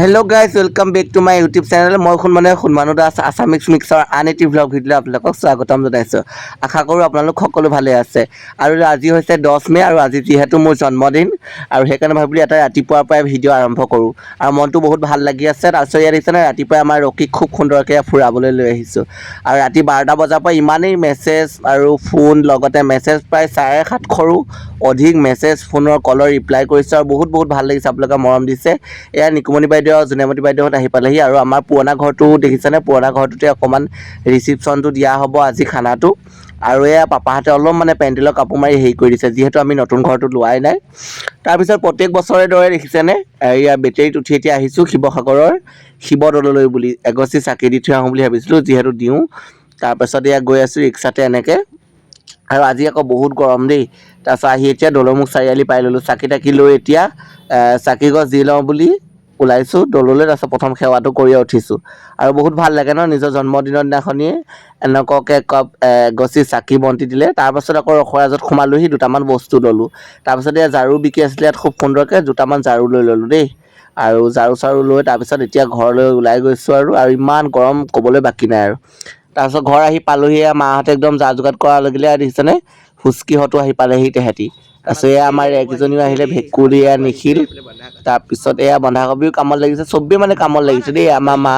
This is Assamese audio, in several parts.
Hello' guys welcome back to my YouTube channel. মই সুনমানো দাস আছামিজ মিক্সৰ আন এটি ভ্লগ ভিডিঅ'লৈ আপোনালোকক স্বাগতম জনাইছোঁ। আশা কৰোঁ আপোনালোক সকলো ভালে আছে। আৰু আজি হৈছে 10 মে' আৰু আজি যিহেতু মোৰ জন্মদিন আৰু সেইকাৰণে ভাবিলোঁ এটা ৰাতিপুৱাৰ পৰাই ভিডিঅ' আৰম্ভ কৰোঁ আৰু মনটো বহুত ভাল লাগি আছে। তাৰপিছত ইয়াত দেখিছেনে ৰাতিপুৱাই আমাৰ ৰকীক খুব সুন্দৰকৈ ফুৰাবলৈ লৈ আহিছোঁ আৰু ৰাতি 12টা বজাৰ পৰা ইমানেই মেছেজ আৰু ফোন লগতে মেছেজ প্ৰায় 750ৰো অধিক মেছেজ ফোনৰ কলৰ ৰিপ্লাই কৰিছে আৰু বহুত ভাল লাগিছে। আপোনালোকে মৰম দিছে। এয়া নিকুমণি বাইদেউ জোনামতি বাইদেউহঁত আহি পালেহি আৰু আমাৰ পুৰণা ঘৰটো দেখিছেনে, পুৰণা ঘৰটোতে অকণমান ৰিচিপশ্যনটো দিয়া হ'ব আজি খানাটো। আৰু এয়া পাপাহঁতে অলপ মানে পেণ্ডেলৰ কাপোৰ মাৰি হেৰি কৰি দিছে যিহেতু আমি নতুন ঘৰটো লোৱাই নাই। তাৰপিছত প্ৰত্যেক বছৰে দৰে দেখিছেনে এয়া বেটেৰীত উঠি এতিয়া আহিছোঁ শিৱসাগৰৰ শিৱদৌললৈ বুলি এগছি চাকি দি থৈ আহোঁ বুলি ভাবিছিলোঁ, যিহেতু দিওঁ। তাৰপাছত এয়া গৈ আছোঁ ৰিক্সাতে এনেকৈ। আৰু আজি আকৌ বহুত গৰম দেই। তাৰপিছত আহি এতিয়া দলমুখ চাৰিআলি পাই ল'লোঁ। চাকি তাকি লৈ এতিয়া চাকি গছ দি লওঁ বুলি ওলাইছোঁ দৌললৈ। তাৰপিছত প্ৰথম সেৱাটো কৰিয়ে উঠিছোঁ আৰু বহুত ভাল লাগে ন নিজৰ জন্মদিনৰ দিনাখনিয়ে এনেকুৱাকৈ এগছি চাকি বন্তি দিলে। তাৰপাছত আকৌ ৰসৰাজত সোমালোহি, দুটামান বস্তু ল'লোঁ। তাৰপিছত এয়া ঝাৰু বিকি আছিলে ইয়াত খুব সুন্দৰকৈ দুটামান ঝাৰু লৈ ল'লোঁ দেই। আৰু ঝাৰু চাৰু লৈ তাৰপিছত এতিয়া ঘৰলৈ ওলাই গৈছোঁ আৰু ইমান গৰম ক'বলৈ বাকী নাই আৰু। তাৰপিছত ঘৰ আহি পালোহি, মাহঁতে একদম যা যোগাৰ কৰা লাগিলে দেখিছেনে, ফুচকিহঁতো আহি পালেহি তেহেঁতি। তাৰপিছত এয়া আমাৰ একজনীও আহিলে ভেকুলী নিখিল। তাৰপিছত এয়া বন্ধাকবিও কামত লাগিছে, চবেই মানে কামত লাগিছে দেই। আমাৰ মা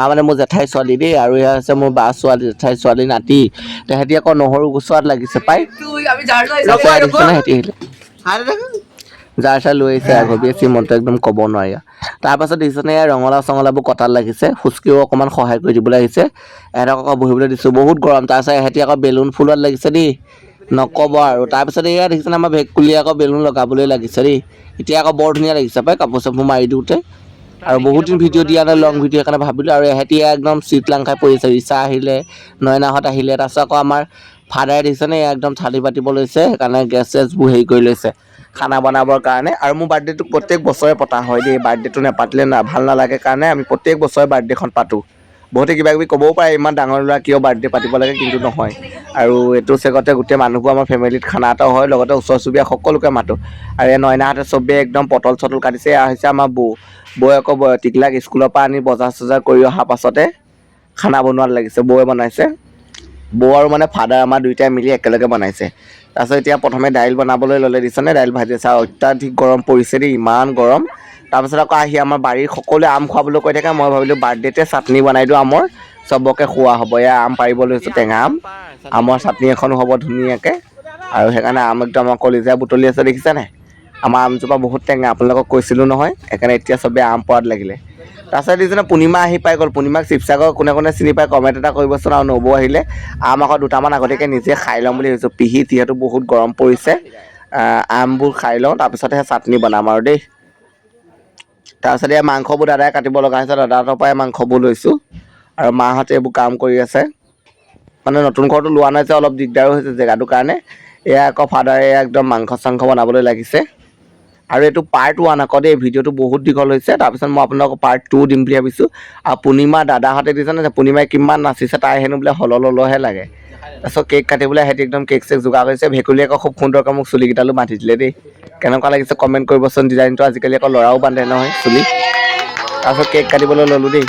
মানে মোৰ জেঠাই ছোৱালী দেই, আৰু এয়া হৈছে মোৰ বা ছোৱালী জেঠাই ছোৱালী নাতি। তেহেঁতি আকৌ নহৰু গুচোৱাত লাগিছে পাই। যাৰ চাৰ লৈ আহিছে আগবি শ্ৰীমন্ত একদম ক'ব নোৱাৰি। তাৰপাছত দেখিছেনে ৰঙালাও চঙলাওবোৰ কটাত লাগিছে, ফুচকিও অকণমান সহায় কৰি দিবলৈ আহিছে। এহঁতক আকৌ বহিবলৈ দিছোঁ, বহুত গৰম। তাৰপিছত এহেঁতি আকৌ বেলুন ফুলোৱাত লাগিছে দেই, নক'ব আৰু। তাৰপিছত এয়া দেখিছেনে আমাৰ ভেকুলীয়ে আকৌ বেলুন লগাবলৈ লাগিছে দেই। এতিয়া আকৌ বৰ ধুনীয়া লাগিছে পাই কাপোৰ চাপোৰ মাৰি দিওঁতে। আৰু বহুত দিন ভিডিঅ' দিয়া নাই, লং ভিডিঅ' সেইকাৰণে ভাবিলোঁ। আৰু এহেঁতি একদম চিট লাং খাই পৰিছে, ৰিচা আহিলে, নয়নাহঁত আহিলে। তাৰপিছত আকৌ আমাৰ ফাদাৰে দেখিছেনে একদম থালি পাতিব লৈছে, সেইকাৰণে গেছ চেছবোৰ হেৰি কৰি লৈছে খানা বনাবৰ কাৰণে। আৰু মোৰ বাৰ্থডেটো প্ৰত্যেক বছৰে পতা হয় দেই, বাৰ্থডেটো নেপাতিলে ভাল নালাগে কাৰণে আমি প্ৰত্যেক বছৰে বাৰ্থডেখন পাতোঁ। বহুতে কিবা কিবি ক'বও পাৰে ইমান ডাঙৰ ল'ৰা কিয় বাৰ্থডে পাতিব লাগে, কিন্তু নহয়। আৰু এইটো চেগতে গোটেই মানুহবোৰ আমাৰ ফেমিলিত খানা এটাও হয়, লগতে ওচৰ চুবুৰীয়া সকলোকে মাতোঁ। আৰু এই নয়নাহঁতে চবেই একদম পটল চটল কাটিছে। এয়া হৈছে আমাৰ বৌ আকৌ টিকলাক স্কুলৰ পৰা আনি বজাৰ চজাৰ কৰি অহাৰ পাছতে খানা বনোৱাত লাগিছে, বৌয়ে বনাইছে। বৌ আৰু মানে ফাদাৰ আমাৰ দুইটাই মিলি একেলগে বনাইছে। তাৰপিছত এতিয়া প্ৰথমে দাইল বনাবলৈ ল'লে দিছেনে, দাইল ভাজি আছে। আৰু অত্যাধিক গৰম পৰিছে দেই, ইমান গৰম। তাৰপিছত আকৌ আহি আমাৰ বাৰীৰ সকলোৱে আম খোৱাবলৈ কৈ থাকে, মই ভাবিলোঁ বাৰ্থডেতে চাটনি বনাই দিওঁ আমৰ, চবকে খোৱা হ'ব। এয়া আম পাৰিব লৈছোঁ, টেঙা আমৰ চাটনি এখনো হ'ব ধুনীয়াকৈ। আৰু সেইকাৰণে আম একদম আমাৰ কলিজাই বুটলি আছে দেখিছেনে। আমাৰ আমজোপা বহুত টেঙা, আপোনালোকক কৈছিলোঁ নহয়, সেইকাৰণে এতিয়া চবেই আম পৰাত লাগিলে। তাৰপিছত দেখিছেনে পূৰ্ণিমা আহি পাই গ'ল। পূৰ্ণিমাক শিৱসাগৰ কোনে কোনে চিনি পায় কমেণ্ট এটা কৰিবচোন। আৰু নবৌ আহিলে আম আকৌ দুটামান আগতীয়াকৈ নিজে খাই ল'ম বুলি ভাবিছোঁ। পিহি যিহেতু বহুত গৰম পৰিছে, আমবোৰ খাই লওঁ তাৰপিছতহে চাটনি বনাম আৰু দেই। তাৰপিছত এই মাংসবোৰ দাদাই কাটিব লগা হৈছে, দাদাহঁতৰ পৰাই মাংসবোৰ লৈছোঁ। আৰু মাহঁতে এইবোৰ কাম কৰি আছে। মানে নতুন ঘৰটো লোৱা নাই যে অলপ দিগদাৰো হৈছে জেগাটোৰ কাৰণে। এয়া আকৌ ফাদাৰে একদম মাংস চাংস বনাবলৈ লাগিছে। আৰু এইটো পাৰ্ট 1 আকৌ দেই, ভিডিঅ'টো বহুত দীঘল হৈছে। তাৰপিছত মই আপোনালোকক পাৰ্ট 2 দিম বুলি ভাবিছোঁ। আৰু পূৰ্ণিমাৰ দাদাহঁতে দিছেনে, পূৰ্ণিমাই কিমান নাচিছে, তাই হেনো বোলে হলহে লাগে। তাৰপিছত কেক কাটিবলৈ সিহঁতি একদম কেক চেক যোগাৰ কৰিছে। ভেকুলীয়ে আকৌ খুব সুন্দৰকৈ মোক চুলিকেইটালো বান্ধি দিলে দেই। কেনেকুৱা লাগিছে কমেণ্ট কৰিবচোন। ডিজাইনটো আজিকালি আকৌ ল'ৰাও বান্ধে নহয় চুলি। তাৰপিছত কেক কাটিবলৈ ল'লোঁ দেই।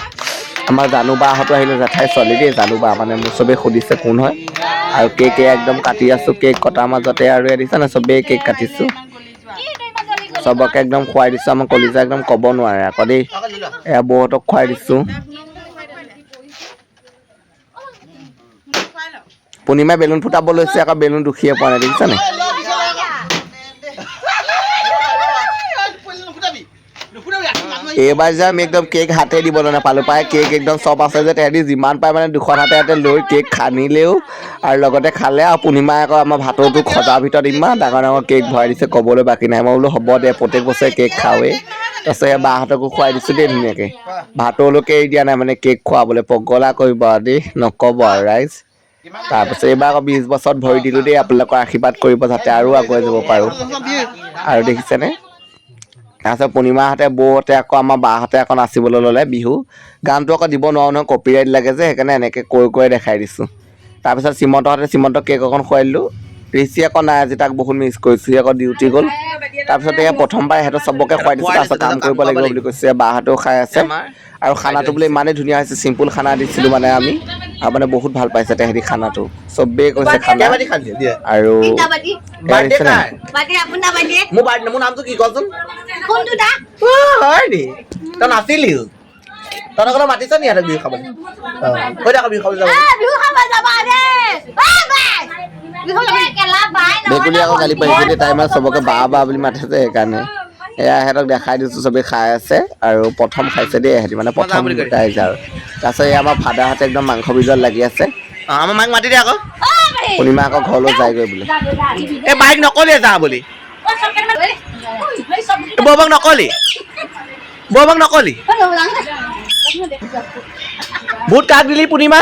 আমাৰ জানু বাহঁতো আহিলে, জেঠাই ছোৱালী দেই জানু বা, মানে মোক চবেই সুধিছে কোন হয়। আৰু কেক একদম কাটি আছোঁ, কেক কটাৰ মাজতে আৰু দেখিছেনে চবেই কেক কাটিছোঁ। চবকে একদম খুৱাই দিছোঁ। আমাৰ কলিজা একদম ক'ব নোৱাৰে আকৌ দেই। এয়া বৌহঁতক খুৱাই দিছোঁ। পূৰ্ণিমাই বেলুন ফুটাব লৈছে, আকৌ বেলুন দুখিয়ে পোৱা নাই দেখিছেনে। এইবাৰ যে আমি একদম কেক হাতে দিবলৈ নাপালোঁ পাই। কেক একদম চব আছে যে তেহেঁতি যিমান পায় মানে দুখন হাতে লৈ কেক খানিলেও আৰু লগতে খালে। আৰু পূৰ্ণিমাই আকৌ আমাৰ ভাতৰটো খজাৰ ভিতৰত ইমান ডাঙৰ ডাঙৰ কেক ভৰাই দিছে, ক'বলৈ বাকী নাই। মই বোলো হ'ব দে, প্ৰত্যেক বছৰে কেক খাওঁৱেই। তাৰপিছত এই বাহঁতকো খুৱাই দিছোঁ দেই ধুনীয়াকৈ। ভাতৰলৈকে এৰি দিয়া নাই মানে কেক খুৱাবলৈ, পগলা কৰিব আৰু দেই, নক'ব আৰু ৰাইজ। তাৰপিছত এইবাৰ আকৌ 20 বছৰত ভৰি দিলোঁ দেই। আপোনালোকৰ আশীৰ্বাদ কৰিব যাতে আৰু আগুৱাই যাব পাৰোঁ। আৰু দেখিছেনে। তাৰপিছত পূৰ্ণিমাহঁতে বৌহঁতে আকৌ আমাৰ বাহঁতে আকৌ নাচিবলৈ ল'লে বিহু। গানটো আকৌ দিব নোৱাৰোঁ নহয়, কপিৰাইট লাগে যে, সেইকাৰণে এনেকৈ কৈ দেখাই দিছোঁ। তাৰপিছত শ্ৰীমন্তহঁতে শ্ৰীমন্তক কেক অকণ খুৱাই দিলোঁ। ঋষি আকৌ নাই আজি তাক বহুত মিছ কৰিছোঁ সি আকৌ ডিউটি গ'ল তাৰপিছত এয়া প্ৰথমবাৰ সিহঁতৰ চবকে খুৱাই দিছোঁ তাৰপিছত কাম কৰিব লাগিব বুলি কৈছে বাহঁতেও খাই আছে আৰু খানাটো বোলে ইমানেই ধুনীয়া হৈছে চিম্পুল খানা দিছিলোঁ মানে আমি আৰু মানে বহুত ভাল পাইছে তেহেঁতি খানাটো চবেই কৈছে খানা আৰু মোৰ নামটো কি কচোন হয় নি তই নাছিলিও তহঁতক মাতিছ নি সিহঁতক বিহু খাবলৈ কৈ থাকক বিহু খাবলৈ ভেকুলী আকৌ গালি পাৰিছে দেই তাই মানে চবকে বা বুলি মাতিছে সেইকাৰণে এয়া সিহঁতক দেখাই দিছোঁ চবেই খাই আছে আৰু প্ৰথম খাইছে দেই সিহঁতি মানে প্ৰথম ৰাইজ আৰু তাৰপিছত এই আমাৰ ফাদাৰহঁতে একদম মাংস বিজত লাগি আছে আমাৰ মাক মাতি দে আকৌ পূৰ্ণিমা আকৌ ঘৰলৈ যায়গৈ বোলে এই বাইক নকলি যা বুলি বৌবাক নকলি বৌবাক নকলি ভোট কাক দিলি পূৰ্ণিমা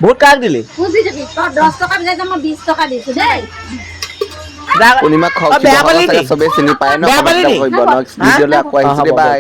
ভোট কাক দিলি পূৰ্ণিমাক চবেই চিনি পায় ন ভিডিঅ'লৈ আকৌ আহিছোঁ দেই বাই